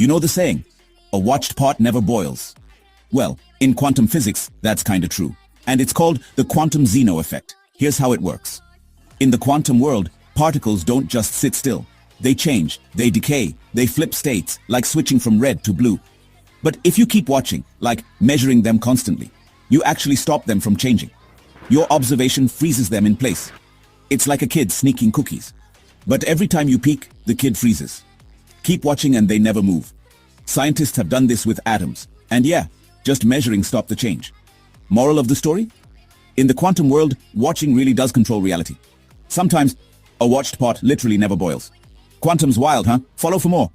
You know the saying, a watched pot never boils. Well, in quantum physics, that's kinda true. And it's called the quantum zeno effect. Here's how it works. In the quantum world, particles don't just sit still. They change, they decay, they flip states, like switching from red to blue. But if you keep watching, like measuring them constantly, you actually stop them from changing. Your observation freezes them in place. It's like a kid sneaking cookies. But every time you peek, the kid freezes. Keep watching and they never move. Scientists have done this with atoms. And yeah, just measuring stopped the change. Moral of the story? In the quantum world, watching really does control reality. Sometimes, a watched pot literally never boils. Quantum's wild, huh? Follow for more.